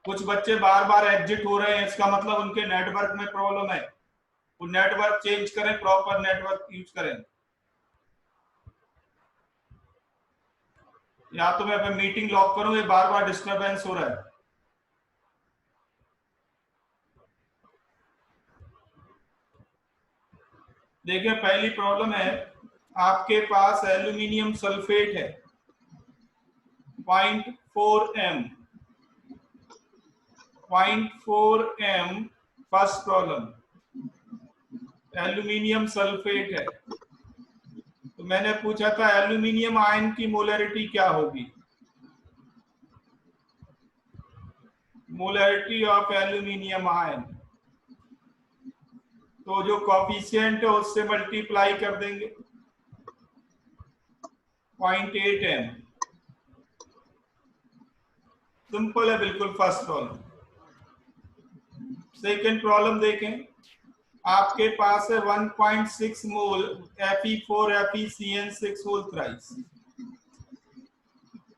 कुछ बच्चे बार बार एग्जिट हो रहे हैं, इसका मतलब उनके नेटवर्क में प्रॉब्लम है। वो नेटवर्क चेंज करें, प्रॉपर नेटवर्क यूज करें। या तो मैं मीटिंग लॉक करूं, ये बार बार डिस्टरबेंस हो रहा है। देखिए पहली प्रॉब्लम है, आपके पास एल्यूमिनियम सल्फेट है 0.4 m, 0.4 m। First problem aluminium sulphate है। तो मैंने पूछा था एल्यूमिनियम आयन की मोलरिटी क्या होगी। मोलरिटी ऑफ एल्यूमिनियम आयन, तो जो कॉफिशिएंट है उससे मल्टीप्लाई कर देंगे 0.8 m। सिंपल है बिल्कुल फर्स्ट प्रॉब्लम। सेकेंड प्रॉब्लम देखें, आपके पास है 1.6 मोल Fe4FeCN6 होल थ्राइस।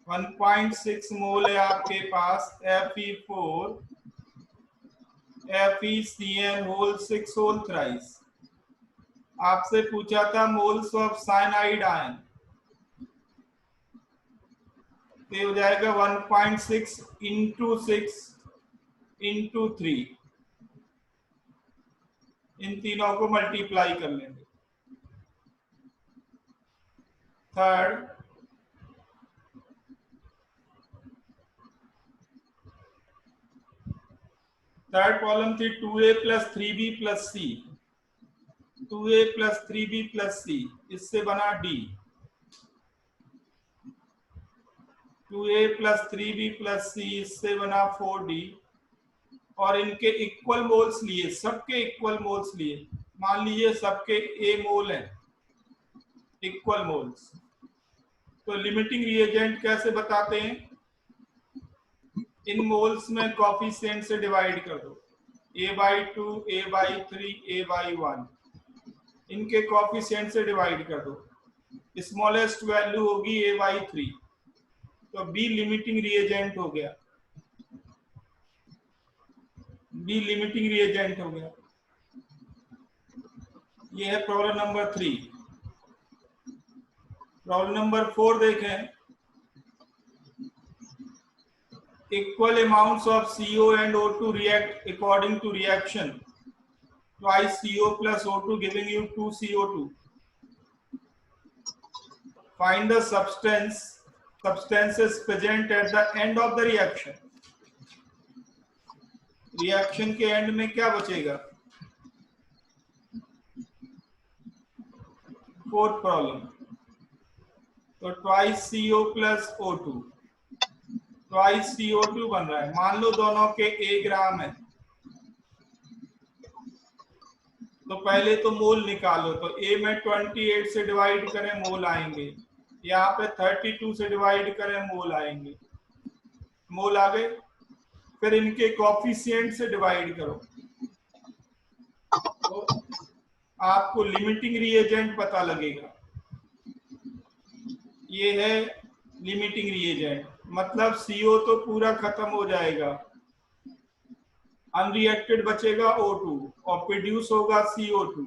1.6 मोल है आपके पास Fe4FeCN होल 6 होल थ्राइस। आपसे पूछा था मोल्स ऑफ साइनाइड आयन, तो हो जाएगा 1.6 इंटू 6 इंटू 3, इन तीनों को मल्टीप्लाई कर लेंगे। थर्ड प्रॉब्लम थी 2a plus 3b plus c। 2a plus 3b plus c, इससे बना d। 2a plus 3b plus c, इससे बना 4d। और इनके इक्वल मोल्स लिए, सबके इक्वल मोल्स लिए। मान लीजिए सबके a मोल है, इक्वल मोल्स। तो लिमिटिंग रिएजेंट कैसे बताते हैं, इन मोल्स में कॉफिशिएंट से डिवाइड कर दो, a/2 a/3 a/1। इनके कॉफिशिएंट से डिवाइड कर दो, स्मॉलेस्ट वैल्यू होगी a/3। तो b लिमिटिंग रिएजेंट हो गया, b लिमिटिंग रिएजेंट हो गया। ये है प्रॉब्लम नंबर 3। प्रॉब्लम नंबर 4 देखें, equal amounts of CO and O2 react according to reaction, twice CO plus O2 giving you 2 CO2. Find the substances present at the end of the reaction. Reaction के and में क्या बचेगा। Fourth problem, तो twice CO plus O2, twice CO2 बन रहा है। मान लो दोनों के A ग्राम है, तो पहले तो मोल निकालो। तो A में 28 से डिवाइड करें मोल आएंगे, यहाँ पे 32 से डिवाइड करें मोल आएंगे, मोल आ गए। फिर इनके कॉफिशिएंट से डिवाइड करो, तो आपको लिमिटिंग रिएजेंट पता लगेगा। ये है लिमिटिंग रिएजेंट, मतलब CO तो पूरा खत्म हो जाएगा, अनरिएक्टेड बचेगा O2 और प्रोड्यूस होगा CO2।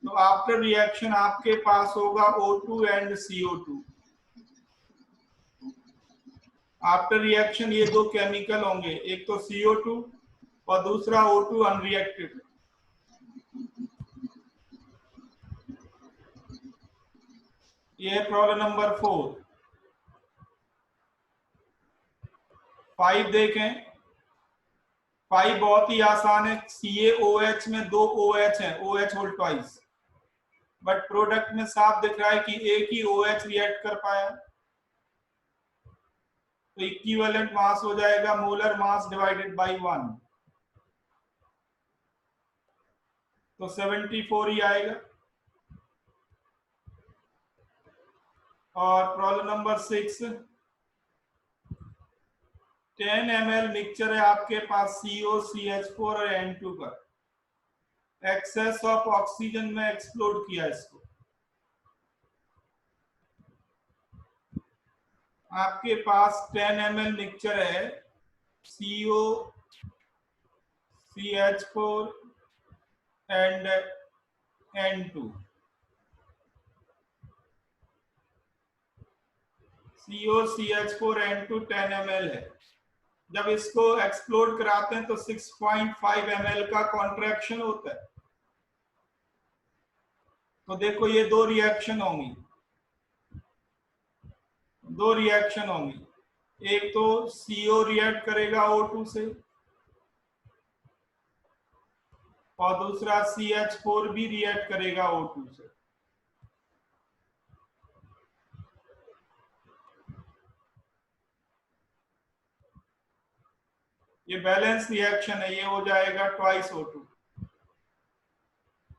तो आफ्टर रिएक्शन आपके पास होगा O2 and CO2। After reaction ये दो केमिकल होंगे, एक तो CO2 और दूसरा O2 अनरिएक्टेड। ये है प्रॉब्लम नंबर 4। 5 देखें, 5 बहुत ही आसान है। CaOH में 2 OH है, OH whole twice, but product में साफ दिख रहा है कि एक ही OH रिएक्ट कर पाया। तो इक्विवेलेंट मास हो जाएगा मोलर मास डिवाइडेड बाय 1, तो 74 ही आएगा। और प्रॉब्लम नंबर 6, 10 ml मिक्सचर है आपके पास COCH4 और N2 का, एक्सेस ऑफ ऑक्सीजन में एक्सप्लोड किया इसको। आपके पास 10 ml मिक्सचर है CO CH4 and N2। COCH4N2 10 ml है। जब इसको एक्सप्लोड कराते हैं तो 6.5 ml का कॉन्ट्रैक्शन होता है। तो देखो ये दो रिएक्शन होंगी, एक तो CO रिएक्ट करेगा O2 से और दूसरा CH4 भी रिएक्ट करेगा O2 से। ये बैलेंस रिएक्शन है, ये हो जाएगा ट्वाइस O2।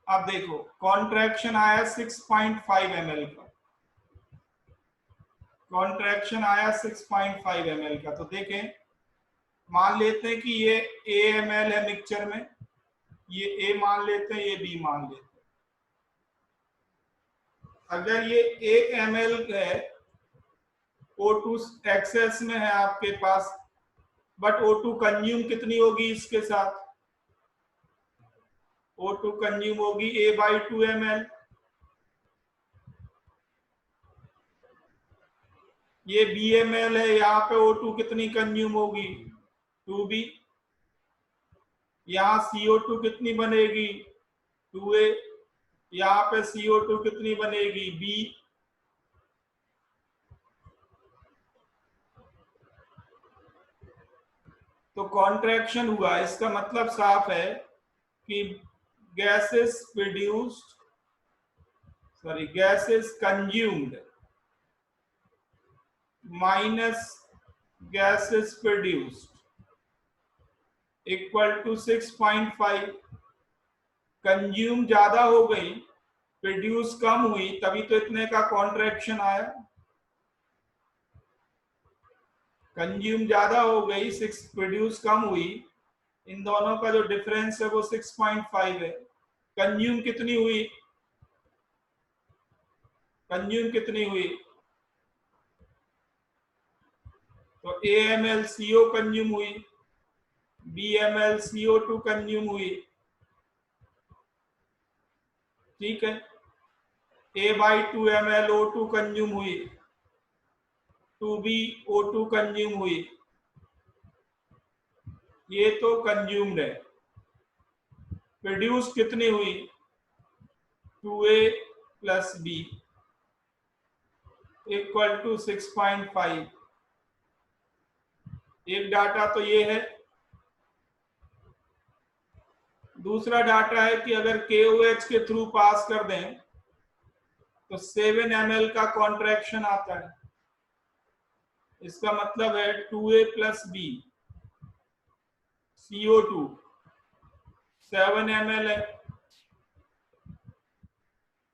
अब देखो कॉन्ट्रैक्शन आया 6.5 ml का, कॉन्ट्रैक्शन आया 6.5 ml का। तो देखें, मान लेते हैं कि ये AML है मिक्सचर में, ये A मान लेते हैं, ये B मान लेते हैं। अगर ये AML है, O2 एक्सेस में है आपके पास, बट O2 कंज्यूम कितनी होगी इसके साथ? O2 कंज्यूम होगी A/2 ml। ये BML है, यहाँ पे O2 कितनी कंज्यूम होगी? 2B। यहाँ CO2 कितनी बनेगी? 2A। यहाँ पे CO2 कितनी बनेगी? B। तो कॉन्ट्रैक्शन हुआ, इसका मतलब साफ है कि gases produced, sorry gases consumed minus gases produced equal to 6.5। Consume ज्यादा हो गई, प्रोड्यूस कम हुई, तभी तो इतने का कॉन्ट्रैक्शन आया। कंज्यूम ज्यादा हो गई, 6 प्रोड्यूस कम हुई, इन दोनों का जो डिफरेंस है वो 6.5 है। कंज्यूम कितनी हुई? कंज्यूम कितनी हुई? तो AMlCO कंज्यूम हुई, BMlCO2 कंज्यूम हुई, ठीक है। A/2 mlO2 कंज्यूम हुई, 2B O2 कंज्यूम हुई। ये तो कंज्यूम्ड है। प्रोड्यूस कितनी हुई? 2A plus B equal to 6.5। एक डाटा तो ये है। दूसरा डाटा है कि अगर KOH के थ्रू पास कर दें तो 7 ml का कॉन्ट्रैक्शन आता है। इसका मतलब है 2A plus B CO2 7 ml है।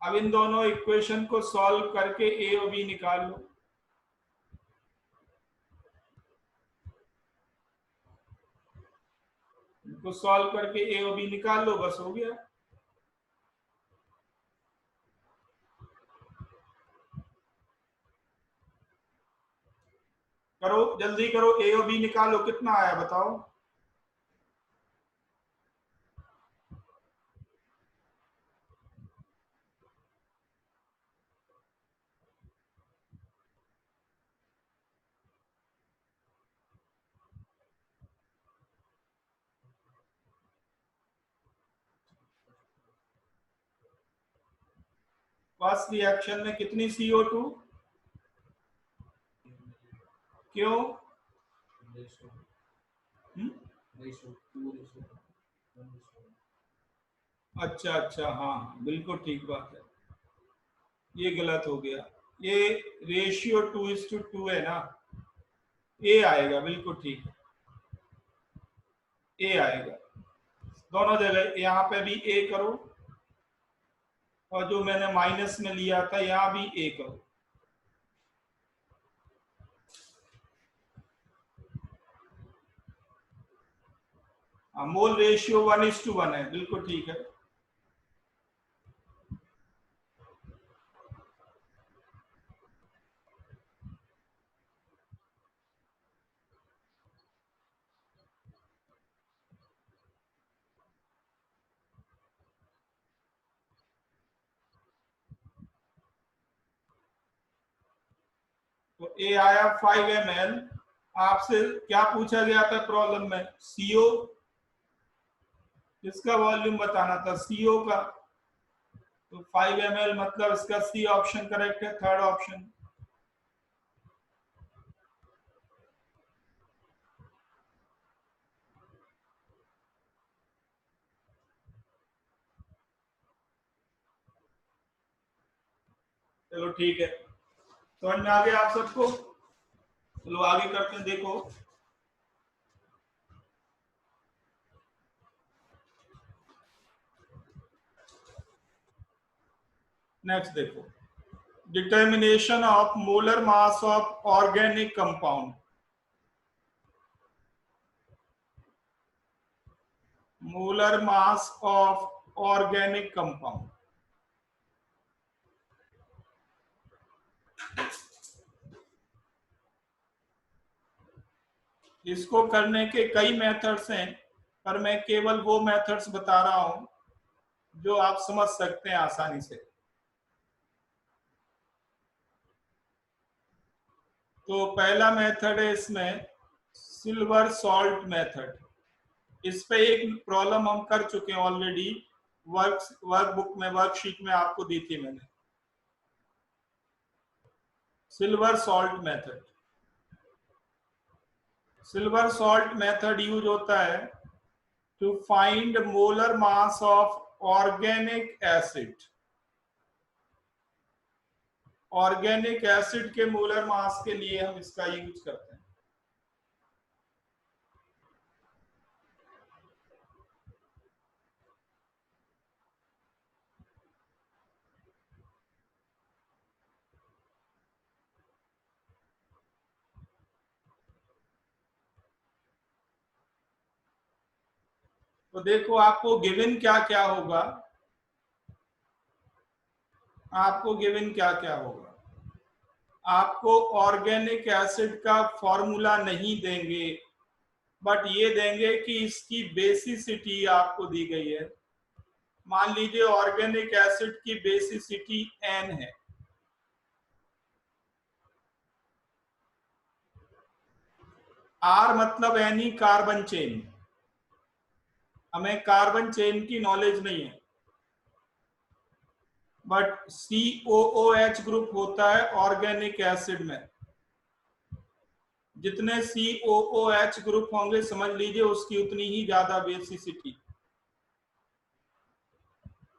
अब इन दोनों इक्वेशन को सॉल्व करके A और B निकाल लो। इनको सॉल्व करके A और B निकाल लो, बस हो गया। करो जल्दी करो, A और B निकालो, कितना आया बताओ। फर्स्ट रिएक्शन में कितनी CO2? क्यों? अच्छा अच्छा, हाँ बिल्कुल ठीक बात है, ये गलत हो गया। ये रेशियो 2:2 है ना, ए आएगा, बिल्कुल ठीक है, ए आएगा दोनों जगह। यहाँ पे भी ए करो और जो मैंने माइनस में लिया था यहाँ भी ए करो। मोल रेशियो 1:1 है, बिल्कुल ठीक है। तो ए आया 5 ml। आपसे क्या पूछा गया था प्रॉब्लम में? सीओ, इसका वॉल्यूम बताना था, सीओ का। तो 5 ml मतलब इसका सी ऑप्शन करेक्ट है, थर्ड ऑप्शन। चलो ठीक है, समझ में आ गया आप सबको? चलो आगे करते हैं, देखो। नेक्स्ट देखो, determination of molar mass of organic compound. Molar mass of organic compound, इसको करने के कई मेथड्स हैं, पर मैं केवल वो मेथड्स बता रहा हूं जो आप समझ सकते हैं आसानी से। तो पहला मेथड है इसमें सिल्वर सॉल्ट मेथड। इस पे एक प्रॉब्लम हम कर चुके हैं ऑलरेडी, वर्कबुक में, वर्कशीट में आपको दी थी मैंने। Silver salt method, silver salt method use होता है to find molar mass of organic acid. Organic acid के मोलर मास के लिए हम इसका यूज करते हैं। तो देखो आपको गिवन क्या क्या होगा, आपको गिवन क्या क्या होगा। आपको ऑर्गेनिक एसिड का फॉर्मूला नहीं देंगे, बट ये देंगे कि इसकी बेसिसिटी आपको दी गई है। मान लीजिए ऑर्गेनिक एसिड की बेसिसिटी n है। R मतलब एनी कार्बन चेन, हमें कार्बन चेन की नॉलेज नहीं है, बट COOH ग्रुप होता है ऑर्गेनिक एसिड में। जितने COOH ग्रुप होंगे समझ लीजिए उसकी उतनी ही ज्यादा बेसिसिटी।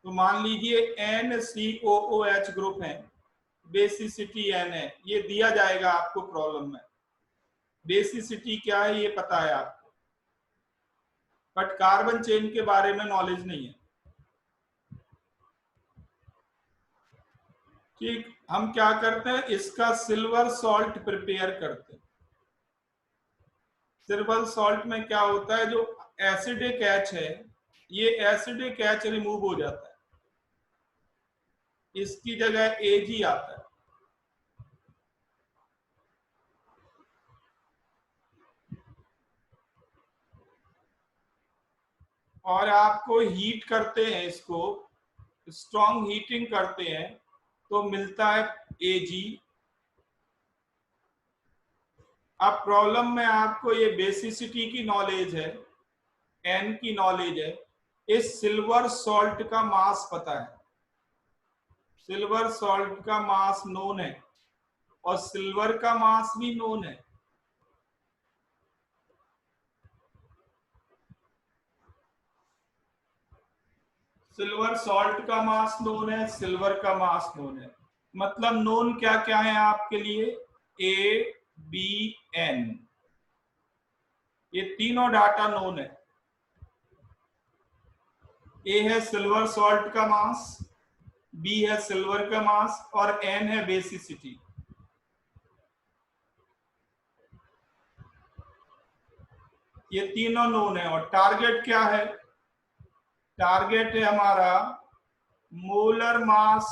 तो मान लीजिए n COOH ग्रुप है, बेसिसिटी n है, ये दिया जाएगा आपको प्रॉब्लम में। बेसिसिटी क्या है ये पता है आपको, बट कार्बन चेन के बारे में नॉलेज नहीं है। ठीक, हम क्या करते हैं, इसका सिल्वर सॉल्ट प्रिपेयर करते हैं। सिल्वर सॉल्ट में क्या होता है, जो एसिडिक एच है, ये एसिडिक एच रिमूव हो जाता है, इसकी जगह Ag आता है। और आपको हीट करते हैं, इसको स्ट्रॉन्ग हीटिंग करते हैं तो मिलता है Ag। अब प्रॉब्लम में आपको ये बेसिसिटी की नॉलेज है, n की नॉलेज है, इस सिल्वर सॉल्ट का मास पता है। सिल्वर सॉल्ट का मास नोन है और सिल्वर का मास भी नोन है। सिल्वर सॉल्ट का मास नोन है, सिल्वर का मास नोन है। मतलब नोन क्या क्या है आपके लिए, A, B, N, ये तीनों डाटा नोन है। ए है सिल्वर सॉल्ट का मास, बी है सिल्वर का मास और एन है बेसिसिटी। ये तीनों नोन है। और टारगेट क्या है, टारगेट है हमारा molar mass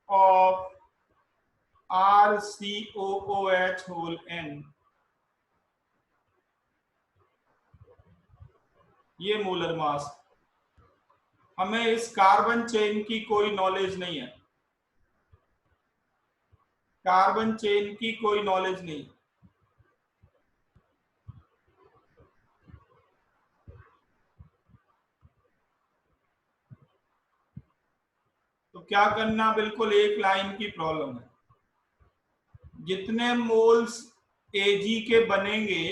of RCOOH whole n। ये मोलर मास, हमें इस कार्बन चेन की कोई नॉलेज नहीं है। कार्बन चेन की कोई नॉलेज नहीं। तो क्या करना, बिल्कुल एक लाइन की प्रॉब्लम है। जितने मोल्स Ag के बनेंगे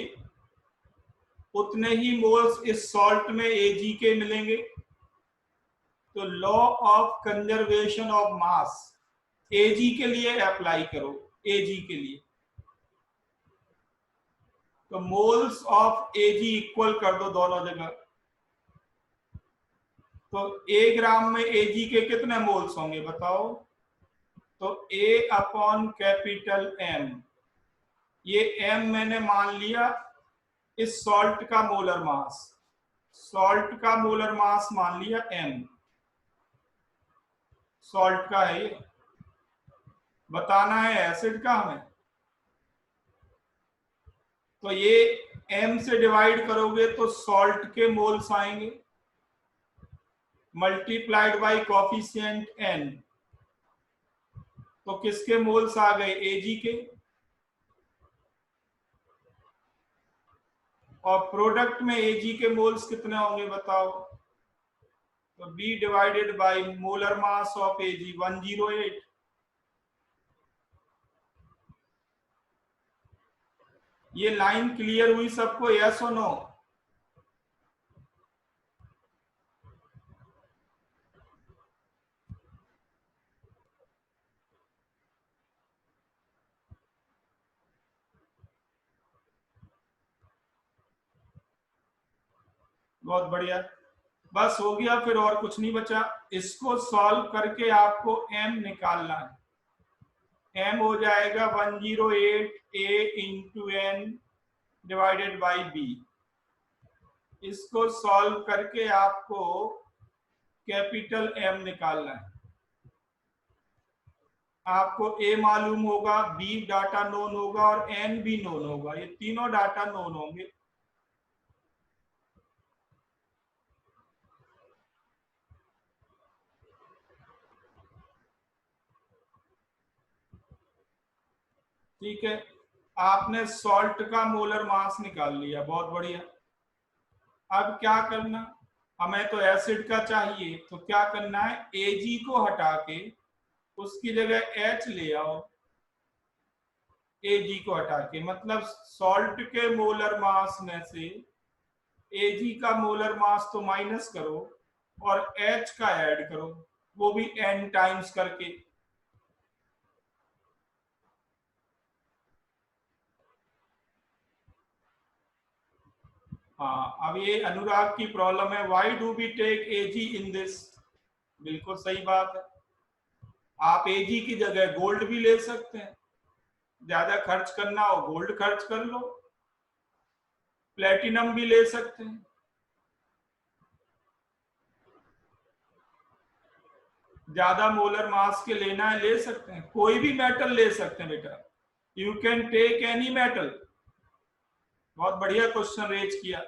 उतने ही मोल्स इस सॉल्ट में Ag के मिलेंगे। तो law of conservation of mass Ag के लिए अप्लाई करो, Ag के लिए। तो मोल्स ऑफ Ag इक्वल कर दो दोनों जगह। तो A ग्राम में Ag के कितने मोल्स होंगे बताओ? तो A अपॉन कैपिटल M, ये M मैंने मान लिया इस सॉल्ट का मोलर मास, सॉल्ट का मोलर मास मान लिया M, सॉल्ट का है ये। बताना है एसिड का हमें। तो ये M से डिवाइड करोगे तो सॉल्ट के मोल्स आएंगे, मल्टीप्लाइड बाय कोफिशिएंट N। तो किसके मोल्स आ गए? Ag के। और प्रोडक्ट में Ag के मोल्स कितने होंगे बताओ? तो B divided by molar mass of Ag 108। ये लाइन क्लियर हुई सबको? यस और नो? बहुत बढ़िया, बस हो गया, फिर और कुछ नहीं बचा। इसको सॉल्व करके आपको M निकालना है। M हो जाएगा 108 A into N divided by B। इसको सॉल्व करके आपको कैपिटल M निकालना है। आपको A मालूम होगा, B डाटा नोन होगा और N भी नोन होगा, ये तीनों डाटा नोन होंगे। ठीक है, आपने सॉल्ट का मोलर मास निकाल लिया, बहुत बढ़िया। अब क्या करना, हमें तो एसिड का चाहिए, तो क्या करना है, Ag को हटा के उसकी जगह H ले आओ। Ag को हटा के मतलब सॉल्ट के मोलर मास में से Ag का मोलर मास तो माइनस करो और H का ऐड करो, वो भी N टाइम्स करके। हाँ, अब ये अनुराग की प्रॉब्लम है, why do we take Ag in this. बिल्कुल सही बात है, आप Ag की जगह गोल्ड भी ले सकते हैं, ज्यादा खर्च करना हो गोल्ड खर्च कर लो, प्लेटिनम भी ले सकते हैं। ज्यादा मोलर मास के लेना है ले सकते हैं, कोई भी मेटल ले सकते हैं बेटा, you can take any metal. बहुत बढ़िया क्वेश्चन रेज किया।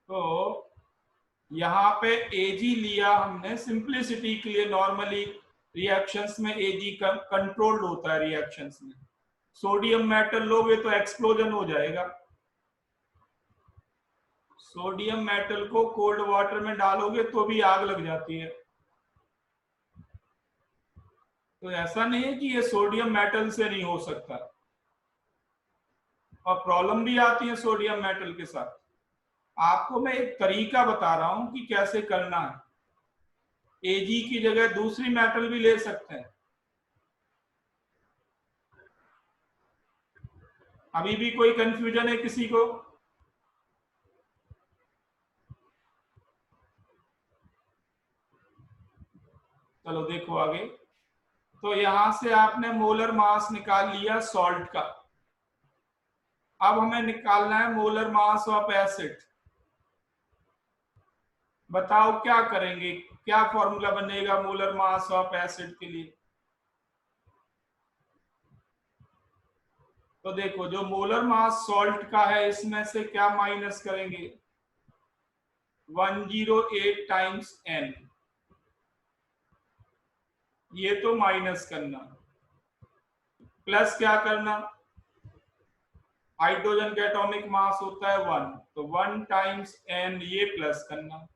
तो यहाँ पे Ag लिया हमने सिंप्लिसिटी के लिए, नॉर्मली रिएक्शंस में Ag कंट्रोल्ड होता है रिएक्शंस में। सोडियम मेटल लोगे तो एक्सप्लोजन हो जाएगा, सोडियम मेटल को कोल्ड वाटर में डालोगे तो भी आग लग जाती है। तो ऐसा नहीं है कि ये सोडियम मेटल से नहीं हो सकता, और प्रॉब्लम भी आती है सोडियम मेटल के साथ। आपको मैं एक तरीका बता रहा हूं कि कैसे करना है। Ag की जगह दूसरी मेटल भी ले सकते हैं। अभी भी कोई कंफ्यूजन है किसी को? चलो देखो आगे। तो यहां से आपने मोलर मास निकाल लिया सॉल्ट का। अब हमें निकालना है मोलर मास ऑफ एसिड। बताओ क्या करेंगे, क्या फॉर्मूला बनेगा मोलर मास ऑफ एसिड के लिए? तो देखो जो मोलर मास सॉल्ट का है इसमें से क्या माइनस करेंगे, 108 टाइम्स n, ये तो माइनस करना, प्लस क्या करना, हाइड्रोजन का एटॉमिक मास होता है 1, तो 1 टाइम्स n, ये प्लस करना,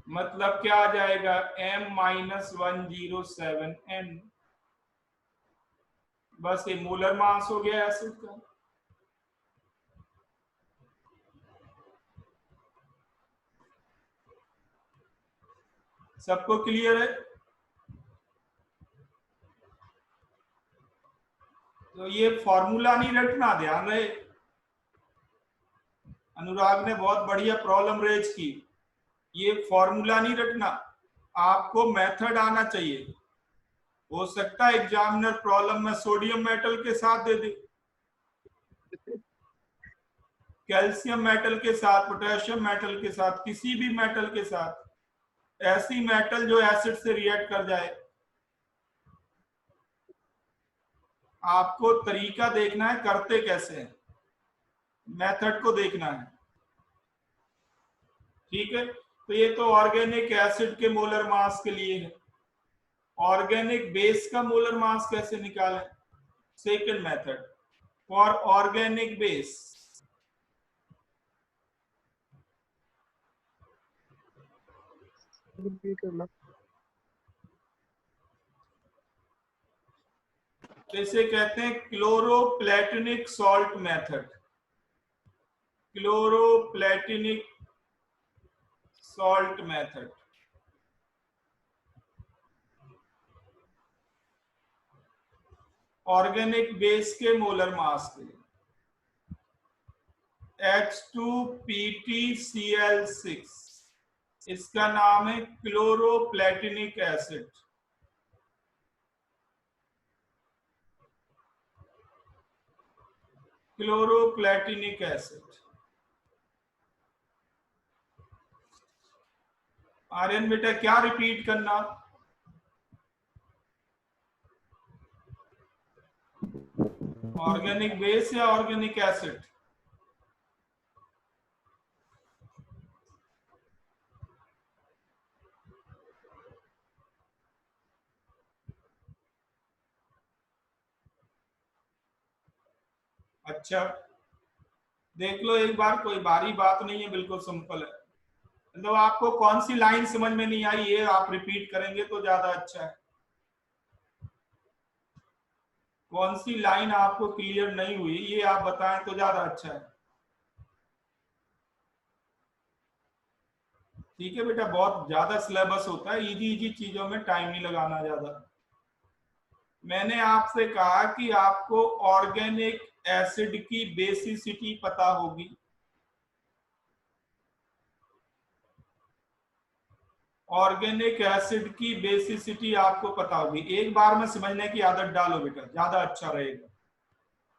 मतलब क्या आ जाएगा, m माइनस 107n। बस ये मोलर मास हो गया एसिड का। सबको क्लियर है? तो ये फॉर्मूला नहीं रटना, ध्यान रहे, अनुराग ने बहुत बढ़िया प्रॉब्लम रेज की, ये फॉर्मूला नहीं रटना, आपको मेथड आना चाहिए। हो सकता है एग्जामिनर प्रॉब्लम में सोडियम मेटल के साथ दे दे, कैल्शियम मेटल के साथ, पोटेशियम मेटल के साथ, किसी भी मेटल के साथ, ऐसी मेटल जो एसिड से रिएक्ट कर जाए। आपको तरीका देखना है करते कैसे हैं, मेथड को देखना है, ठीक है। तो ये तो ऑर्गेनिक एसिड के मोलर मास के लिए है। ऑर्गेनिक बेस का मोलर मास कैसे निकालें, second method, for organic base तो इसे कहते हैं chloroplatinic salt method, chloroplatinic salt method. Organic base के मोलर मास के लिए H2PtCl6, इसका नाम है chloroplatinic acid. Chloroplatinic acid. Aryan बेटा क्या रिपीट करना, ऑर्गेनिक बेस या ऑर्गेनिक एसिड? अच्छा देख लो एक बार, कोई भारी बात नहीं है, बिल्कुल सिंपल है। मतलब आपको कौन सी लाइन समझ में नहीं आई ये आप रिपीट करेंगे तो ज्यादा अच्छा है। कौन सी लाइन आपको क्लियर नहीं हुई ये आप बताएं तो ज्यादा अच्छा है। ठीक है बेटा, बहुत ज्यादा सिलेबस होता है, इजी इजी चीजों में टाइम नहीं लगाना ज्यादा। मैंने आपसे कहा कि आपको ऑर्गेनिक एसिड की बेसिसिटी पता होगी, ऑर्गेनिक एसिड की बेसिसिटी आपको पता होगी। एक बार में समझने की आदत डालो बेटा, ज्यादा अच्छा रहेगा।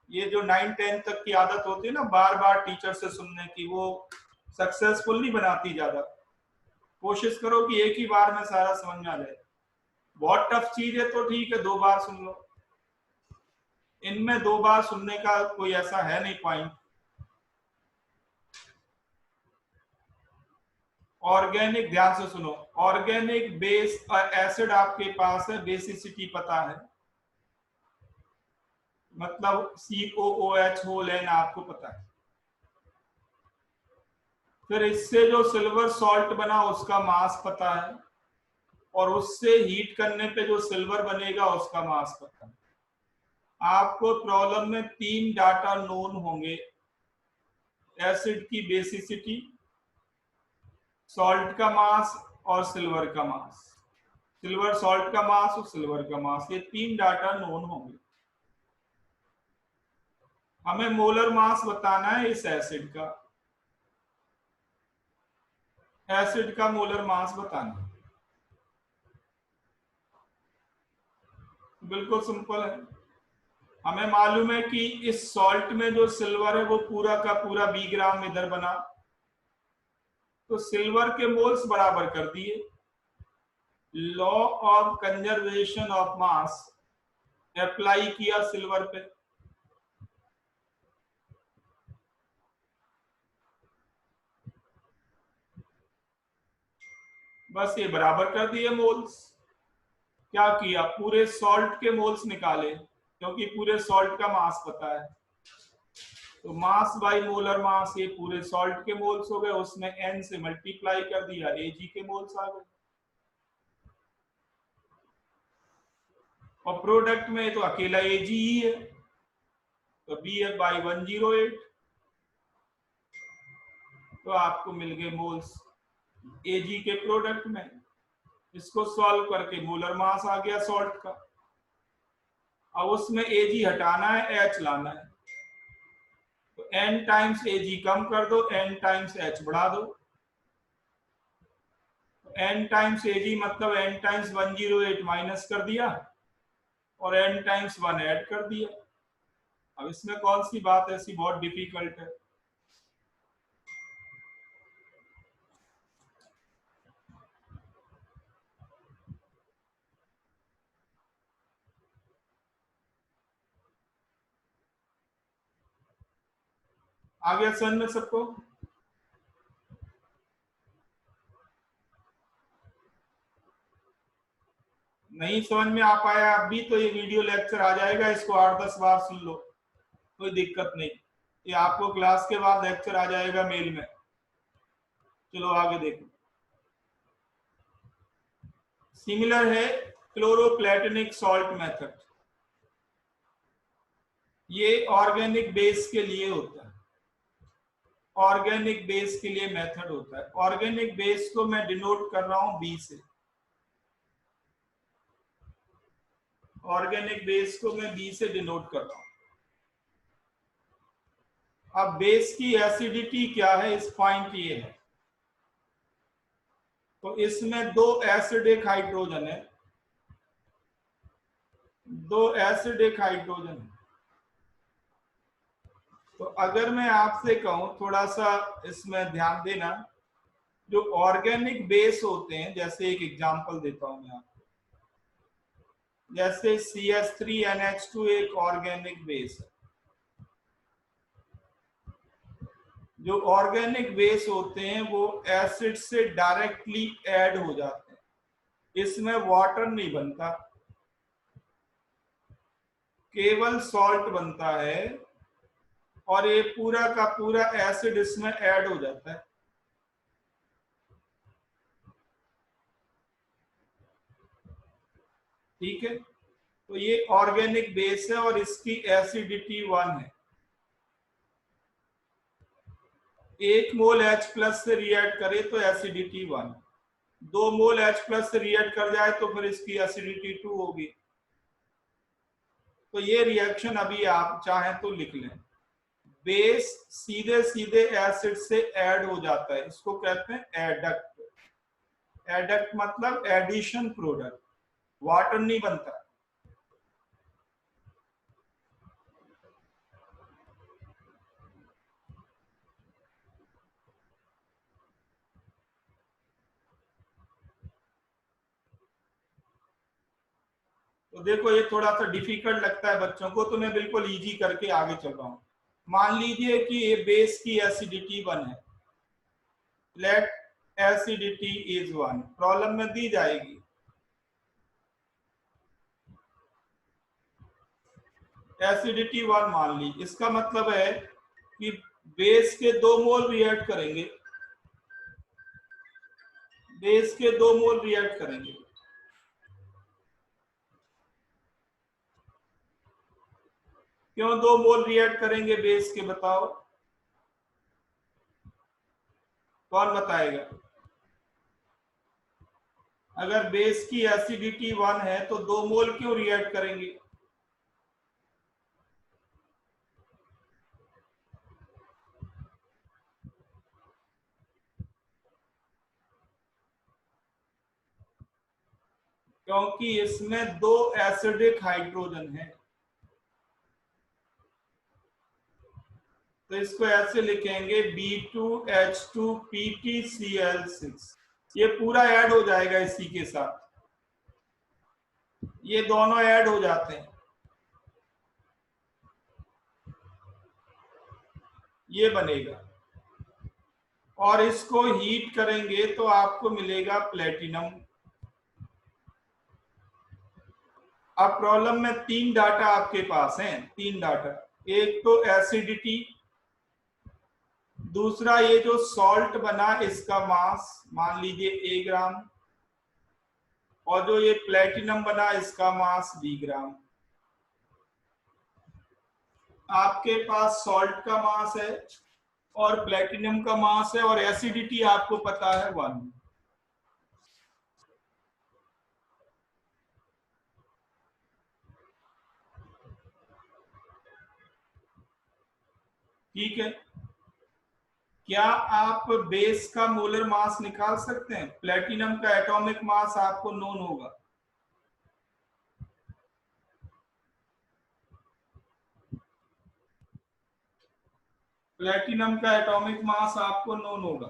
ये जो 9-10 तक की आदत होती है ना बार बार टीचर से सुनने की, वो सक्सेसफुल नहीं बनाती ज्यादा। कोशिश करो कि एक ही बार में सारा समझ में आ जाए। बहुत टफ चीज है तो ठीक है 2 बार सुन लो, इनमें 2 बार सुनने का कोई ऐसा है नहीं पॉइंट। ऑर्गेनिक, ध्यान से सुनो, ऑर्गेनिक बेस एसिड आपके पास है, बेसिसिटी पता है, मतलब COOH होल एन आपको पता है। फिर इससे जो सिल्वर सॉल्ट बना उसका मास पता है, और उससे हीट करने पे जो सिल्वर बनेगा उसका मास पता है। आपको प्रॉब्लम में 3 डाटा नोन होंगे, एसिड की बेसिसिटी, सॉल्ट का मास और सिल्वर का मास, सिल्वर सॉल्ट का मास और सिल्वर का मास, ये 3 डाटा नोन होंगे। हमें मोलर मास बताना है इस एसिड का, एसिड का मोलर मास बताना है। बिल्कुल सिंपल है। हमें मालूम है कि इस सॉल्ट में जो सिल्वर है वो पूरा का पूरा 20 ग्राम इधर बना, तो सिल्वर के मोल्स बराबर कर दिए। Law of conservation of mass, apply किया सिल्वर पे, बस ये बराबर कर दिए मोल्स। क्या किया, पूरे सॉल्ट के मोल्स निकाले, क्योंकि पूरे सॉल्ट का मास पता है। तो मास बाई मोलर मास, ये पूरे सॉल्ट के मोल्स हो गए, उसमें n से मल्टीप्लाई कर दिया, Ag के मोल्स आ गए। और प्रोडक्ट में तो अकेला Ag ही है, तो Bf बाई 108, तो आपको मिल गए मोल्स Ag के प्रोडक्ट में। इसको सॉल्व करके मोलर मास आ गया सॉल्ट का। अब उसमें Ag हटाना है, H लाना है, तो n टाइम्स Ag कम कर दो, n टाइम्स H बढ़ा दो। तो n टाइम्स Ag मतलब n टाइम्स 108 माइनस कर दिया और n टाइम्स 1 ऐड कर दिया। अब इसमें कौन सी बात ऐसी बहुत डिफिकल्ट है? आ गया समझ में सबको? नहीं समझ में आ पाया अभी तो ये वीडियो लेक्चर आ जाएगा, इसको 8-10 बार सुन लो, कोई दिक्कत नहीं। ये आपको क्लास के बाद लेक्चर आ जाएगा मेल में। चलो आगे देखो। सिमिलर है क्लोरोप्लेटनिक सॉल्ट मेथड। ये ऑर्गेनिक बेस के लिए होता है, ऑर्गेनिक बेस के लिए मेथड होता है। ऑर्गेनिक बेस को मैं डिनोट कर रहा हूं बी से, ऑर्गेनिक बेस को मैं बी से डिनोट कर रहा हूं। अब बेस की एसिडिटी क्या है, इस पॉइंट ये है, तो इसमें दो एसिडिक हाइड्रोजन है, दो एसिडिक हाइड्रोजन है। तो अगर मैं आपसे कहूं थोड़ा सा इसमें ध्यान देना, जो ऑर्गेनिक बेस होते हैं, जैसे एक एग्जांपल देता हूं मैं आपको, जैसे CH3NH2 एक ऑर्गेनिक बेस है। जो ऑर्गेनिक बेस होते हैं वो एसिड से डायरेक्टली ऐड हो जाते हैं, इसमें वाटर नहीं बनता, केवल सॉल्ट बनता है, और ये पूरा का पूरा एसिड इसमें ऐड हो जाता है। ठीक है, तो ये ऑर्गेनिक बेस है और इसकी एसिडिटी 1 है। 1 मोल H प्लस से रिएक्ट करे तो एसिडिटी 1, 2 मोल H प्लस से रिएक्ट कर जाए तो फिर इसकी एसिडिटी 2 होगी। तो ये रिएक्शन अभी आप चाहें तो लिख लें, बेस सीधे सीधे एसिड से ऐड हो जाता है, इसको कहते हैं एडक्ट। एडक्ट मतलब एडिशन प्रोडक्ट, वाटर नहीं बनता। तो देखो ये थोड़ा सा डिफिकल्ट लगता है बच्चों को, तो मैं बिल्कुल इजी करके आगे चल रहा हूं। मान लीजिए कि ये बेस की एसिडिटी 1 है, लेट एसिडिटी इज 1, प्रॉब्लम में दी जाएगी। एसिडिटी 1 मान ली, इसका मतलब है कि बेस के 2 मोल रिएक्ट करेंगे, बेस के 2 मोल रिएक्ट करेंगे। क्यों 2 मोल रिएक्ट करेंगे बेस के, बताओ कौन बताएगा? अगर बेस की एसिडिटी 1 है तो 2 मोल क्यों रिएक्ट करेंगे? क्योंकि इसमें 2 एसिडिक हाइड्रोजन है। तो इसको ऐसे लिखेंगे B2H2PtCl6, ये पूरा ऐड हो जाएगा इसी के साथ, ये दोनों ऐड हो जाते हैं। ये बनेगा, और इसको हीट करेंगे तो आपको मिलेगा प्लेटिनम। अब प्रॉब्लम में 3 डाटा आपके पास हैं, 3 डाटा। एक तो एसिडिटी, दूसरा ये जो सॉल्ट बना इसका मास मान लीजिए A ग्राम, और जो ये प्लेटिनम बना इसका मास B ग्राम। आपके पास सॉल्ट का मास है और प्लेटिनम का मास है, और एसिडिटी आपको पता है 1। ठीक है, क्या आप बेस का मोलर मास निकाल सकते हैं? प्लेटिनम का एटॉमिक मास आपको नोन होगा। प्लेटिनम का एटॉमिक मास आपको नोन होगा।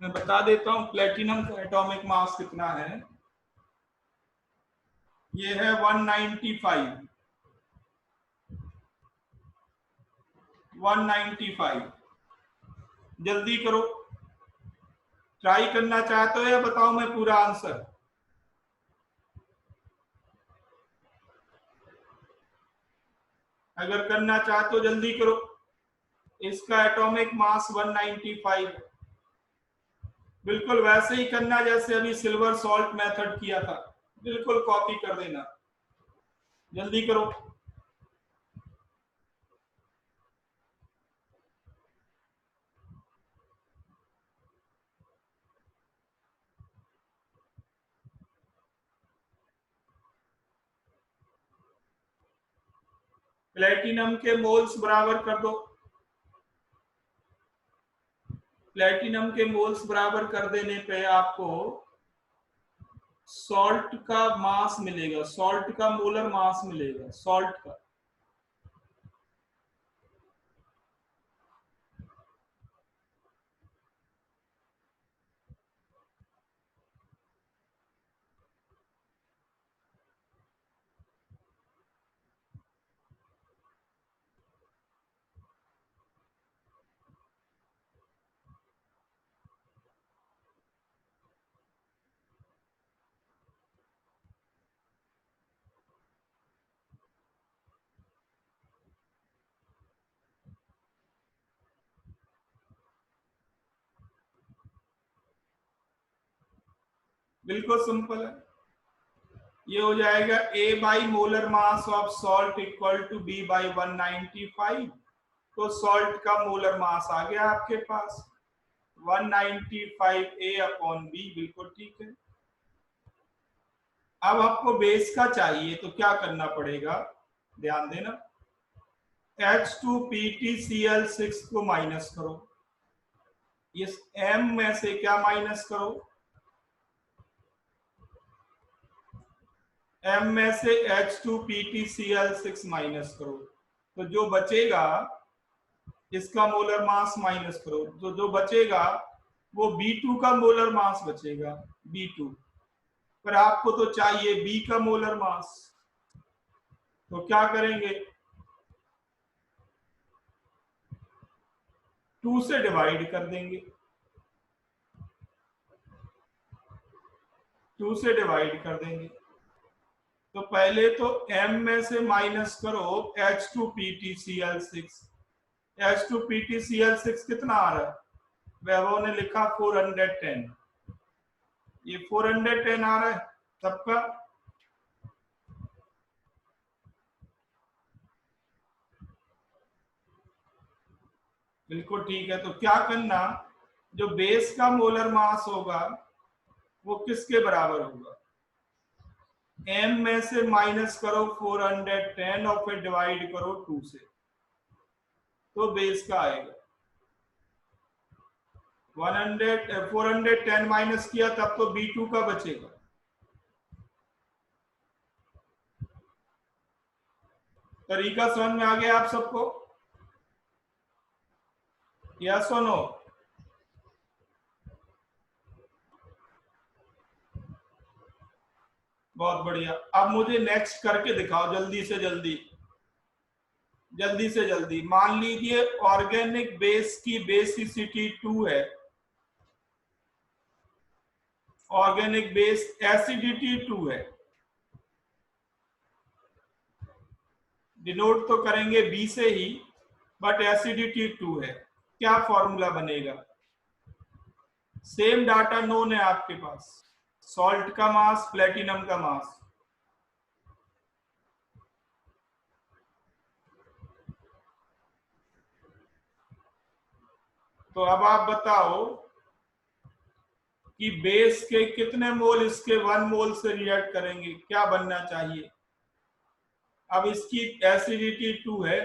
मैं बता देता हूं प्लेटिनम का एटॉमिक मास कितना है। ये है 195। 195। जल्दी करो, ट्राई करना चाहते हो या बताओ मैं पूरा आंसर? अगर करना चाहते हो जल्दी करो। इसका एटॉमिक मास 195। बिल्कुल वैसे ही करना जैसे अभी सिल्वर सॉल्ट मेथड किया था, बिल्कुल कॉपी कर देना। जल्दी करो। प्लेटिनम के मोल्स बराबर कर दो। प्लेटिनम के मोल्स बराबर कर देने पे आपको सॉल्ट का मास मिलेगा, सॉल्ट का मोलर मास मिलेगा, सॉल्ट का। बिल्कुल सिंपल है। ये हो जाएगा A by molar mass of salt equal to B by 195। तो सॉल्ट का मोलर मास आ गया आपके पास 195 A अपॉन B। बिल्कुल ठीक है। अब आपको बेस का चाहिए तो क्या करना पड़ेगा, ध्यान देना। H2PtCl6 को माइनस करो। इस M में से क्या माइनस करो? M में से H2PtCl6 माइनस करो, तो जो बचेगा इसका मोलर मास माइनस करो, तो जो बचेगा वो B2 का मोलर मास बचेगा, B2। पर आपको तो चाहिए B का मोलर मास, तो क्या करेंगे? 2 से डिवाइड कर देंगे। 2 से डिवाइड कर देंगे। तो पहले तो M में से माइनस करो H2PtCl6। H2PtCl6 कितना आ रहा है? वैभव ने लिखा 410। ये 410 आ रहा है सबका। बिल्कुल ठीक है। तो क्या करना, जो बेस का मोलर मास होगा वो किसके बराबर होगा? M में से माइनस करो 410 और फिर डिवाइड करो 2 से, तो बेस का आएगा 100। 410 माइनस किया तब तो B2 का बचेगा। तरीका समझ में आ गया आप सबको? यस और नो? बहुत बढ़िया। अब मुझे नेक्स्ट करके दिखाओ जल्दी से जल्दी, जल्दी से जल्दी। मान लीजिए ऑर्गेनिक बेस की बेसिसिटी 2 है, ऑर्गेनिक बेस एसिडिटी 2 है, डिनोट तो करेंगे बी से ही, बट एसिडिटी 2 है। क्या फॉर्मूला बनेगा? सेम डाटा नोन है आपके पास, सॉल्ट का मास, प्लेटिनम का मास। तो अब आप बताओ कि बेस के कितने मोल इसके 1 मोल से रिएक्ट करेंगे, क्या बनना चाहिए? अब इसकी एसिडिटी 2 है,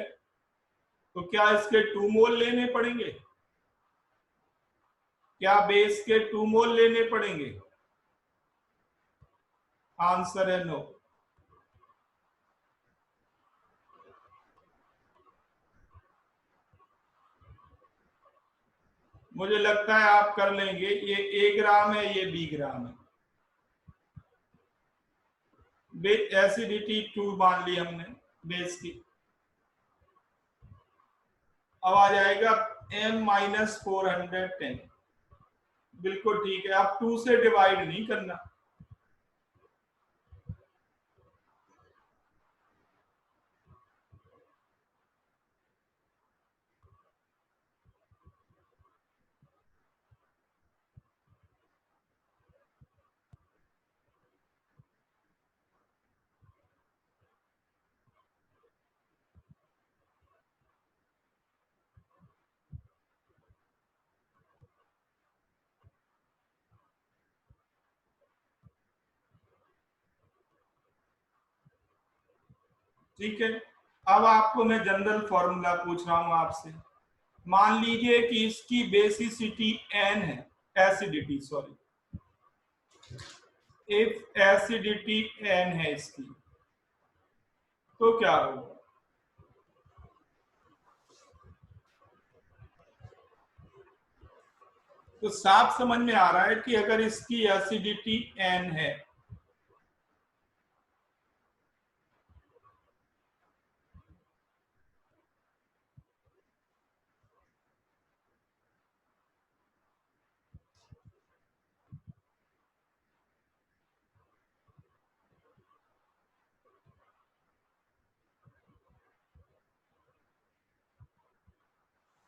तो क्या इसके 2 मोल लेने पड़ेंगे? क्या बेस के 2 मोल लेने पड़ेंगे? आंसर है नो। मुझे लगता है आप कर लेंगे। ये ए ग्राम है, ये बी ग्राम है। एसिडिटी 2 मान ली हमने बेस की। अब आ जाएगा M-410। बिल्कुल ठीक है। अब 2 से डिवाइड नहीं करना। ठीक है। अब आपको मैं जनरल फॉर्मूला पूछ रहा हूं आपसे। मान लीजिए कि इसकी बेसिसिटी n है, acidity sorry, if acidity n है इसकी, तो क्या होगा? तो साफ समझ में आ रहा है कि अगर इसकी एसिडिटी n है,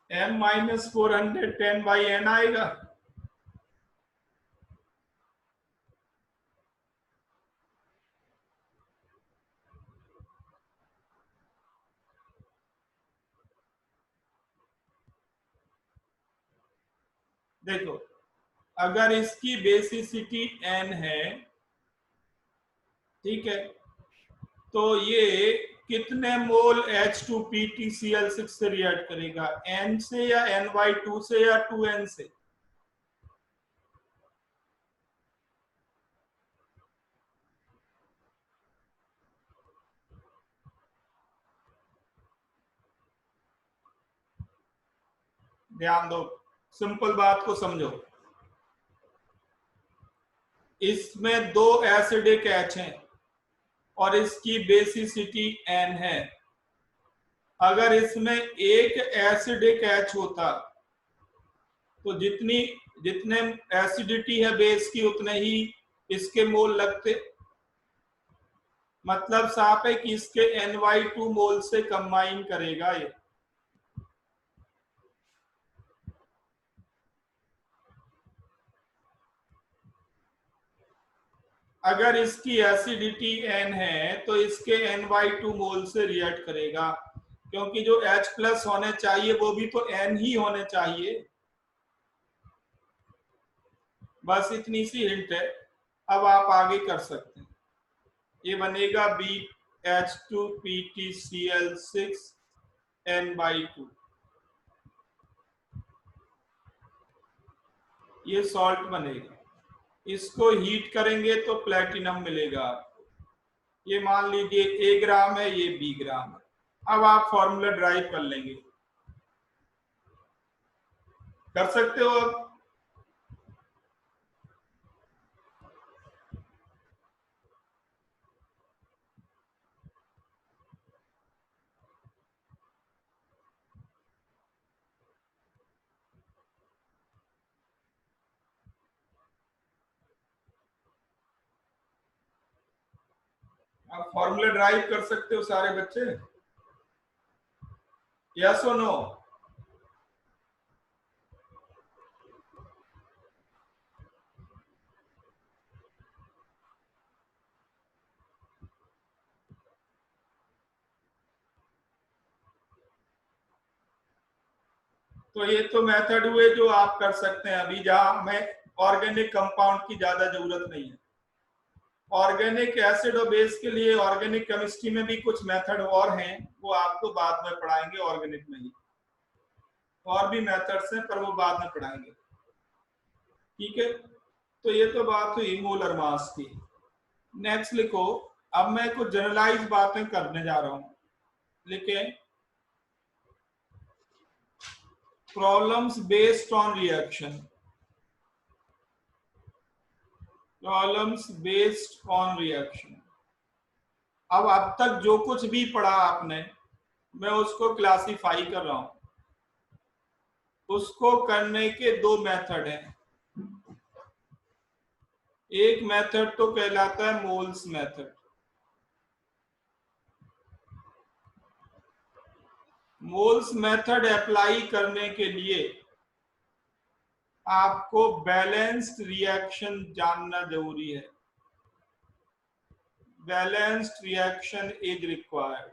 M-410/n आएगा। देखो, अगर इसकी बेसिसिटी n है, ठीक है, तो ये कितने मोल H2PtCl6 से रिएक्ट करेगा? n से या n/2 से या 2n से? ध्यान दो, सिंपल बात को समझो। इसमें 2 एसिडिक H हैं और इसकी बेसिसिटी n है। अगर इसमें एक एसिडिक H होता तो जितने एसिडिटी है बेस की, उतने ही इसके मोल लगते। मतलब साफ है कि इसके Ny2 मोल से कंबाइन करेगा ये। अगर इसकी एसिडिटी n है तो इसके Ny2 मोल से रिएक्ट करेगा, क्योंकि जो H+ होने चाहिए वो भी तो n ही होने चाहिए। बस इतनी सी हिंट है। अब आप आगे कर सकते हैं। ये बनेगा BH2PtCl6n/2। ये सॉल्ट बनेगा। इसको हीट करेंगे तो प्लेटिनम मिलेगा। ये मान लीजिए ए ग्राम है, ये बी ग्राम है। अब आप फॉर्मूला ड्राइव कर लेंगे, कर सकते हो अब। आप फॉर्मूला ड्राइव कर सकते हो सारे बच्चे? यस और नो? तो ये तो मेथड हुए जो आप कर सकते हैं अभी, जहां हमें ऑर्गेनिक कंपाउंड की ज्यादा जरूरत नहीं है। ऑर्गेनिक एसिड और बेस के लिए ऑर्गेनिक केमिस्ट्री में भी कुछ मेथड और हैं, वो आपको बाद में पढ़ाएंगे। ऑर्गेनिक में ही और भी मेथड्स हैं, पर वो बाद में पढ़ाएंगे। ठीक है, तो ये तो बात हुई मोलर मास की। नेक्स्ट लिखो, अब मैं कुछ जनरलाइज बातें करने जा रहा हूं। लिखें, problems based on reaction. Problems based on reaction. अब तक जो कुछ भी पढ़ा आपने, मैं उसको क्लासिफाई कर रहा हूं। उसको करने के दो मेथड हैं। एक मेथड तो कहलाता है moles method. Moles method apply करने के लिए आपको बैलेंस्ड रिएक्शन जानना जरूरी है। Balanced reaction is required.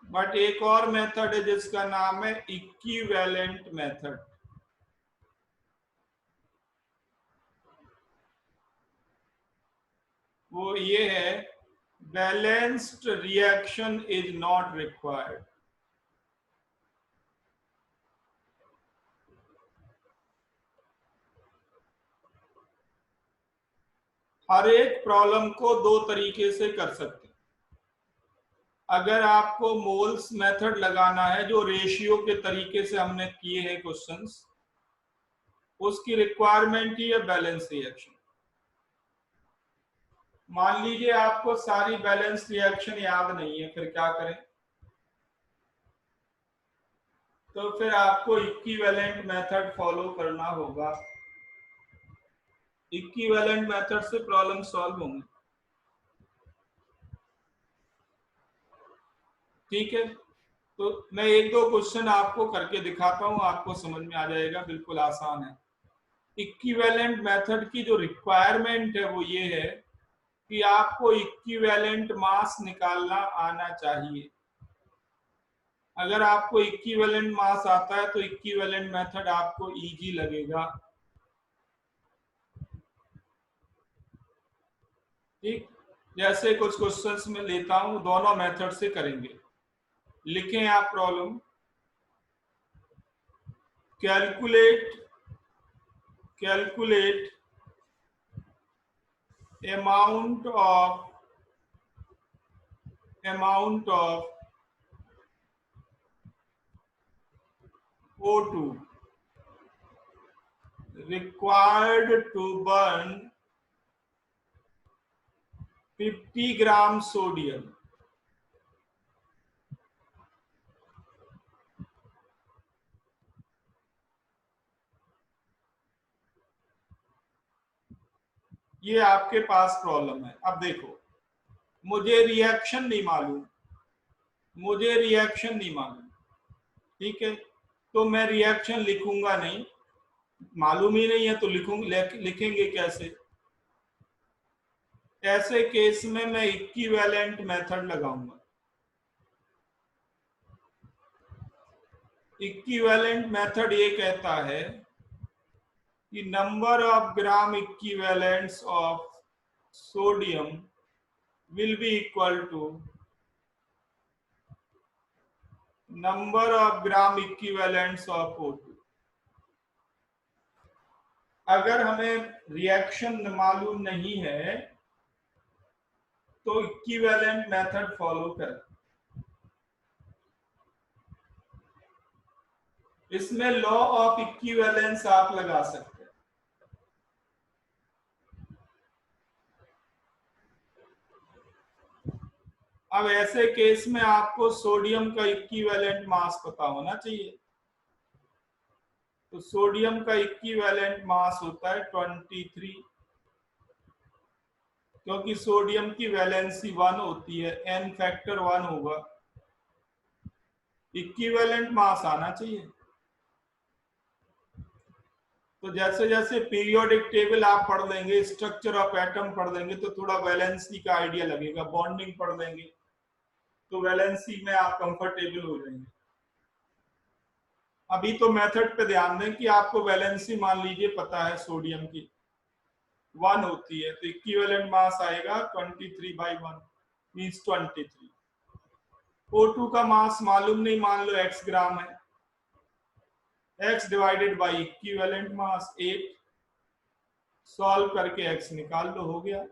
But एक और मेथड है जिसका नाम है इक्विवेलेंट मेथड। वो ये है, balanced reaction is not required. हर एक प्रॉब्लम को दो तरीके से कर सकते हैं। अगर आपको मोल्स मेथड लगाना है, जो रेशियो के तरीके से हमने किए हैं क्वेश्चंस, उसकी रिक्वायरमेंट ही है बैलेंस रिएक्शन। मान लीजिए आपको सारी बैलेंस रिएक्शन याद नहीं है, फिर क्या करें? तो फिर आपको इक्विवेलेंट मेथड फॉलो करना होगा। इक्विवेलेंट मेथड से प्रॉब्लम सॉल्व होंगे। ठीक है, तो मैं एक दो क्वेश्चन आपको करके दिखाता हूं, आपको समझ में आ जाएगा। बिल्कुल आसान है। इक्विवेलेंट मेथड की जो रिक्वायरमेंट है वो ये है कि आपको इक्विवेलेंट मास निकालना आना चाहिए। अगर आपको इक्विवेलेंट मास आता है तो इक्विवेलेंट मेथड आपको इजी लगेगा। ठीक, जैसे कुछ क्वेश्चंस में लेता हूं, दोनों मेथड से करेंगे। लिखें आप problem, calculate calculate amount of O2 required to burn 50 gram sodium. ये आपके पास प्रॉब्लम है। अब देखो, मुझे रिएक्शन नहीं मालूम, ठीक है, तो मैं रिएक्शन लिखूंगा नहीं। मालूम ही नहीं है तो लिखेंगे कैसे? ऐसे केस में मैं इक्विवेलेंट मेथड लगाऊंगा। इक्विवेलेंट मेथड ये कहता है कि number of gram equivalents of sodium will be equal to number of gram equivalents of O2। अगर हमें रिएक्शन मालूम नहीं है तो इक्विवेलेंट मेथड फॉलो करें। इसमें लॉ ऑफ इक्विवेलेंस आप लगा सकते हैं। अब ऐसे केस में आपको सोडियम का इक्विवेलेंट मास पता होना चाहिए। तो सोडियम का इक्विवेलेंट मास होता है 23। क्योंकि सोडियम की वैलेंसी 1 होती है, n फैक्टर 1 होगा, इक्विवेलेंट मास आना चाहिए। तो जैसे जैसे पीरियोडिक टेबल आप पढ़ लेंगे, स्ट्रक्चर ऑफ एटम पढ़ लेंगे, तो थोड़ा वैलेंसी का आइडिया लगेगा। बॉन्डिंग पढ़ लेंगे तो वैलेंसी में आप कंफर्टेबल हो जाएंगे। अभी तो मेथड पे ध्यान दें कि आपको वैलेंसी मान लीजिए पता है सोडियम की 1 होती है, तो इक्विवेलेंट मास आएगा 23/1 मीन्स 23। O2 का मास मालूम नहीं, मान लो x ग्राम है, x divided by equivalent mass 8, solve करके x निकाल लो, हो गया।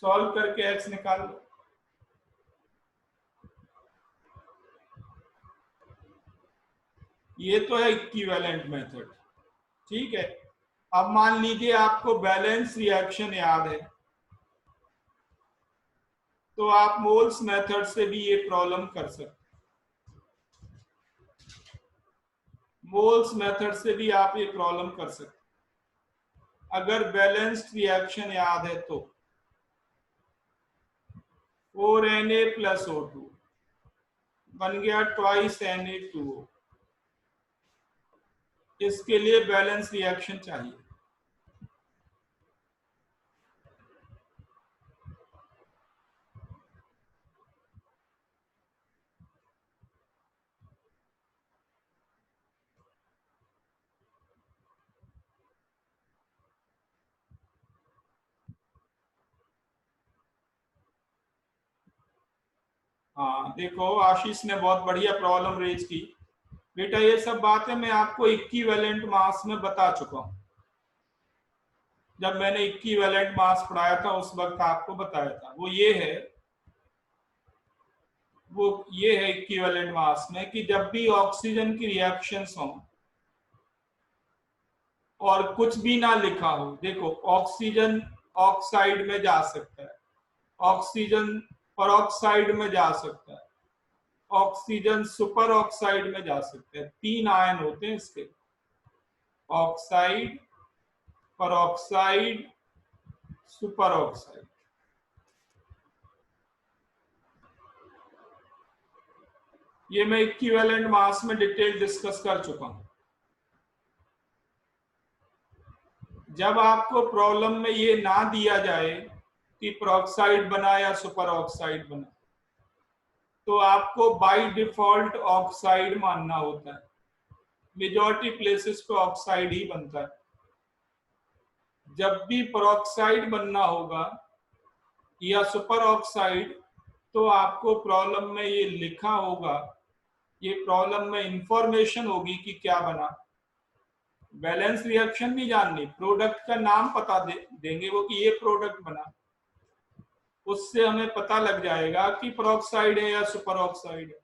सॉल्व करके x निकाल लो। ये तो है इक्विवेलेंट मेथड, ठीक है। अब मान लीजिए आपको बैलेंस रिएक्शन याद है, तो आप मोल्स मेथड से भी ये प्रॉब्लम कर सकते, मोल्स मेथड से भी आप ये प्रॉब्लम कर सकते अगर बैलेंस्ड रिएक्शन याद है तो। 4Na प्लस O2 बन गया ट्वाइस Na2O। इसके लिए बैलेंस रिएक्शन चाहिए। हाँ देखो, आशीष ने बहुत बढ़िया प्रॉब्लम रेज की। बेटा ये सब बातें मैं आपको इक्विवेलेंट मास में बता चुका हूँ। जब मैंने इक्विवेलेंट मास पढ़ाया था उस वक्त आपको बताया था। वो ये है इक्विवेलेंट मास में कि जब भी ऑक्सीजन की रिएक्शंस हो और कुछ भी ना लिखा हो, देखो ऑक्सीजन ऑक्साइड में जा सकता है, ऑक्सीजन परऑक्साइड में जा सकता है, ऑक्सीजन सुपर ऑक्साइड में जा सकते हैं। 3 आयन होते हैं इसके, ऑक्साइड, परऑक्साइड, सुपर ऑक्साइड। ये मैं इक्विवेलेंट मास में डिटेल डिस्कस कर चुका हूं। जब आपको प्रॉब्लम में ये ना दिया जाए कि परऑक्साइड बना या सुपर ऑक्साइड बना, तो आपको बाय डिफॉल्ट ऑक्साइड मानना होता है। मेजॉरिटी प्लेसेस पे ऑक्साइड ही बनता है। जब भी परऑक्साइड बनना होगा या सुपर ऑक्साइड, तो आपको प्रॉब्लम में ये लिखा होगा, ये प्रॉब्लम में इंफॉर्मेशन होगी कि क्या बना। बैलेंस रिएक्शन नहीं जाननी, प्रोडक्ट का नाम पता देंगे वो कि ये प्रोडक्ट बना, उससे हमें पता लग जाएगा कि परऑक्साइड है या सुपर ऑक्साइड है,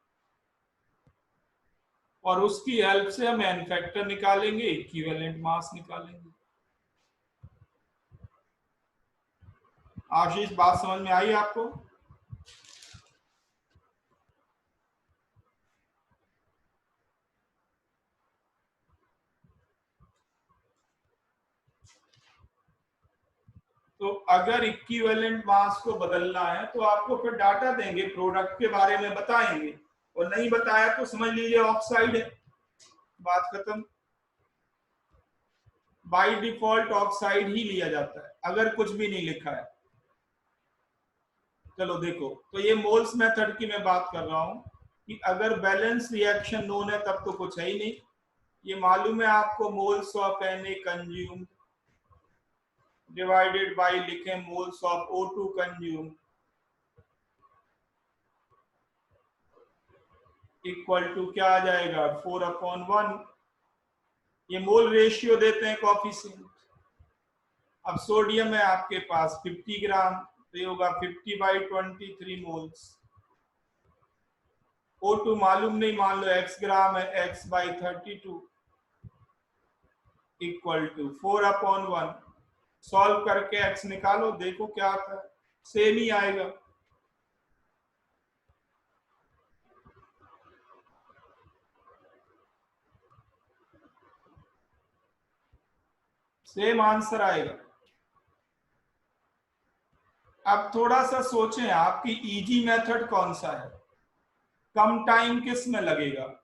और उसकी हेल्प से हम एन फैक्टर निकालेंगे, इक्विवेलेंट मास निकालेंगे। आशीष बात समझ में आई आपको? तो अगर इक्विवेलेंट मास को बदलना है तो आपको फिर डाटा देंगे, प्रोडक्ट के बारे में बताएंगे, और नहीं बताया तो समझ लीजिए ऑक्साइड है, बात खत्म। बाय डिफॉल्ट ऑक्साइड ही लिया जाता है अगर कुछ भी नहीं लिखा है। चलो देखो, तो ये मोल्स मेथड की मैं बात कर रहा हूं कि अगर बैलेंस रिएक्शन नोन है तब तो कुछ है ही नहीं। ये मालूम है आपको, moles of Na consume divided by लिखें moles of O2 consume equal to क्या आ जाएगा, 4/1। ये मोल रेशियो देते हैं कॉफिशिएंट। अब सोडियम है आपके पास 50 ग्राम, तो ये होगा 50/23 मोल्स। O2 मालूम नहीं, मान लो x ग्राम है, x/32 इक्वल टू 4/1। सॉल्व करके x निकालो, देखो क्या आता है, सेम ही आएगा। सेम आंसर आएगा। अब थोड़ा सा सोचें, आपकी इजी मेथड कौन सा है, कम टाइम किस में लगेगा?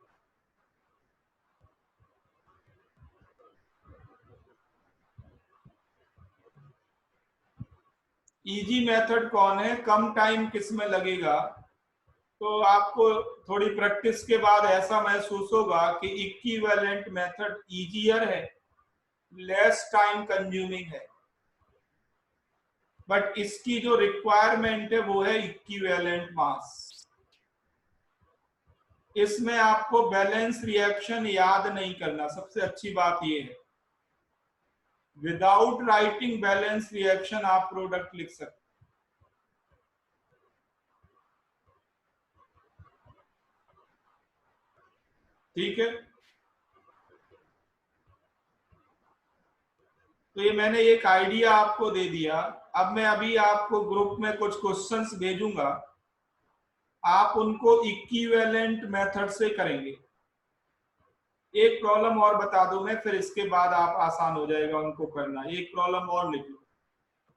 इजी मेथड कौन है, कम टाइम किस में लगेगा? तो आपको थोड़ी प्रैक्टिस के बाद ऐसा महसूस होगा कि इक्विवेलेंट मेथड इजियर है, लेस टाइम कंज्यूमिंग है, बट इसकी जो रिक्वायरमेंट है वो है इक्विवेलेंट मास। इसमें आपको बैलेंस रिएक्शन याद नहीं करना, सबसे अच्छी बात ये है। विदाउट राइटिंग बैलेंस रिएक्शन आप प्रोडक्ट लिख सकते। ठीक है, तो ये मैंने एक आइडिया आपको दे दिया। अब मैं अभी आपको ग्रुप में कुछ क्वेश्चंस भेजूंगा, आप उनको इक्विवेलेंट मेथड से करेंगे। एक प्रॉब्लम और बता दूं मैं, फिर इसके बाद आप आसान हो जाएगा उनको करना। एक प्रॉब्लम और लिख लो,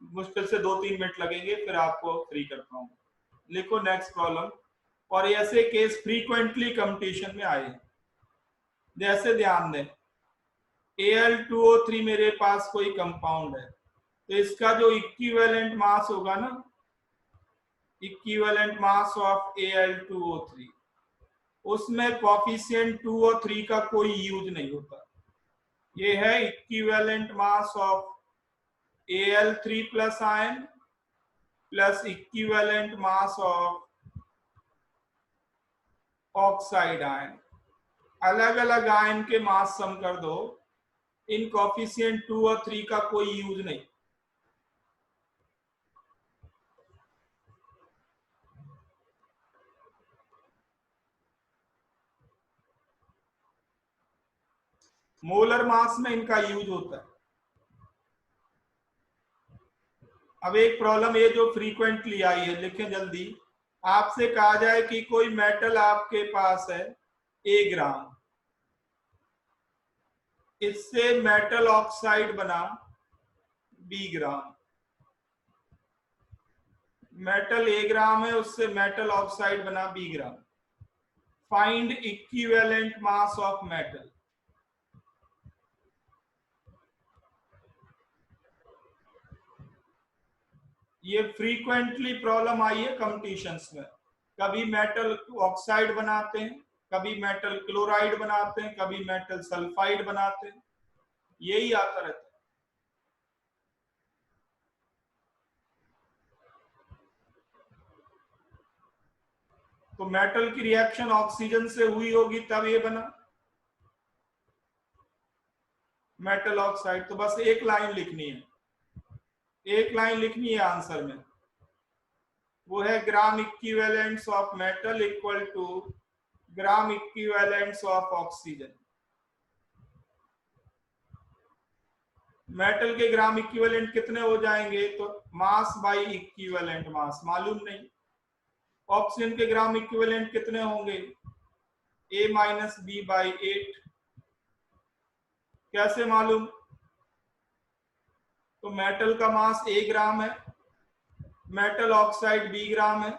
मुश्किल से 2-3 मिनट लगेंगे, फिर आपको फ्री करता हूँ। लिखो नेक्स्ट प्रॉब्लम। और ऐसे केस फ्रीक्वेंटली कंपटीशन में आए, जैसे ध्यान दें Al2O3 मेरे पास कोई कंपाउंड है, तो इसका जो इक्विवेलेंट मास होगा ना, इक्विवेलेंट मास ऑफ Al2O3, उसमें कॉफिशिएंट 2 और 3 का कोई यूज नहीं होता। ये है equivalent mass of Al3 plus ion plus equivalent mass of oxide ion. अलग अलग आयन के मास सम कर दो, इन कॉफिशिएंट 2 और 3 का कोई यूज नहीं। मोलर मास में इनका यूज होता है। अब एक प्रॉब्लम ये जो फ्रीक्वेंटली आई है, लिखें जल्दी। आपसे कहा जाए कि कोई मेटल आपके पास है A ग्राम, इससे मेटल ऑक्साइड बना B ग्राम। मेटल A ग्राम है, उससे मेटल ऑक्साइड बना B gram. Find equivalent mass of metal. ये फ्रीक्वेंटली प्रॉब्लम आई है कंपटीशंस में। कभी मेटल ऑक्साइड बनाते हैं, कभी मेटल क्लोराइड बनाते हैं, कभी मेटल सल्फाइड बनाते हैं, यही आता रहता है। तो मेटल की रिएक्शन ऑक्सीजन से हुई होगी तब ये बना मेटल ऑक्साइड। तो बस एक लाइन लिखनी है, एक लाइन लिखनी है आंसर में, वो है gram equivalents of metal equal to gram equivalents of oxygen. Metal के ग्राम इक्विवेलेंट कितने हो जाएंगे? तो मास बाई इक्विवेलेंट मास मालूम नहीं। ऑक्सीजन के ग्राम इक्विवेलेंट कितने होंगे? A minus b by 8। कैसे मालूम? तो मेटल का मास A ग्राम है, मेटल ऑक्साइड B ग्राम है।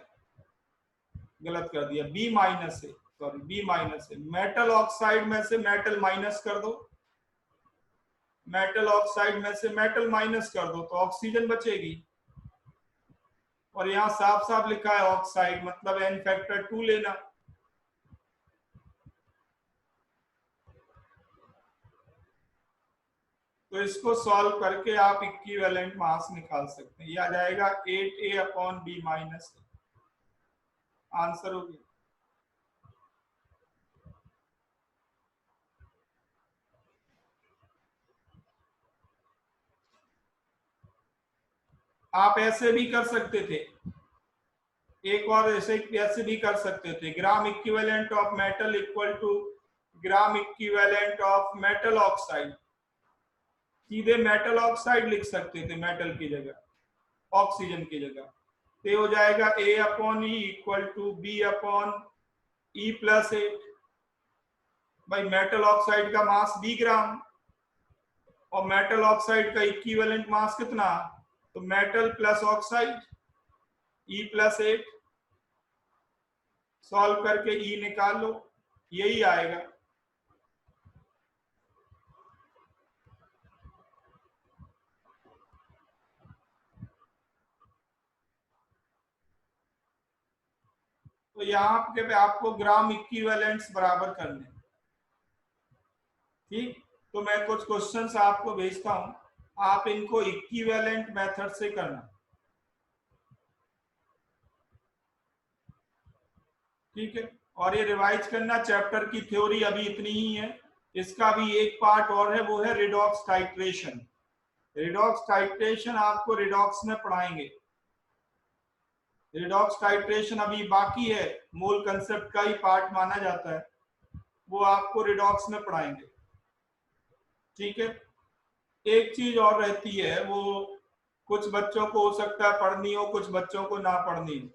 गलत कर दिया, B माइनस है, सॉरी B माइनस है। मेटल ऑक्साइड में से मेटल माइनस कर दो, मेटल ऑक्साइड में से मेटल माइनस कर दो तो ऑक्सीजन बचेगी। और यहाँ साफ साफ लिखा है ऑक्साइड, मतलब n फैक्टर 2 लेना। तो इसको सॉल्व करके आप इक्विवेलेंट मास निकाल सकते हैं। ये आ जाएगा 8A upon B minus. Answer हो गया। आप ऐसे भी कर सकते थे, एक और ऐसे भी कर सकते थे, gram equivalent of metal equal to gram equivalent of metal oxide. सीधे मेटल ऑक्साइड लिख सकते थे मेटल की जगह, ऑक्सीजन की जगह। तो हो जाएगा A upon e equal to B upon E plus 8। भाई मेटल ऑक्साइड का मास B ग्राम, और मेटल ऑक्साइड का इक्विवेलेंट मास कितना, तो metal plus oxide E+8, solve करके E निकाल लो, यही आएगा। तो यहाँ पे आपको ग्राम इक्विवेलेंट्स बराबर करने, ठीक। तो मैं कुछ क्वेश्चंस आपको भेजता हूं, आप इनको इक्विवेलेंट मेथड से करना, ठीक है। और ये रिवाइज करना, चैप्टर की थ्योरी अभी इतनी ही है, इसका भी एक पार्ट और है, वो है रिडॉक्स टाइट्रेशन। रिडॉक्स टाइट्रेशन आपको रिडॉक्स में पढ़ाएंगे, रिडॉक्स टाइट्रेशन अभी बाकी है, मोल कंसेप्ट का ही पार्ट माना जाता है, वो आपको रिडॉक्स में पढ़ाएंगे, ठीक है। एक चीज और रहती है, वो कुछ बच्चों को हो सकता है पढ़नी हो, कुछ बच्चों को ना पढ़नी हो।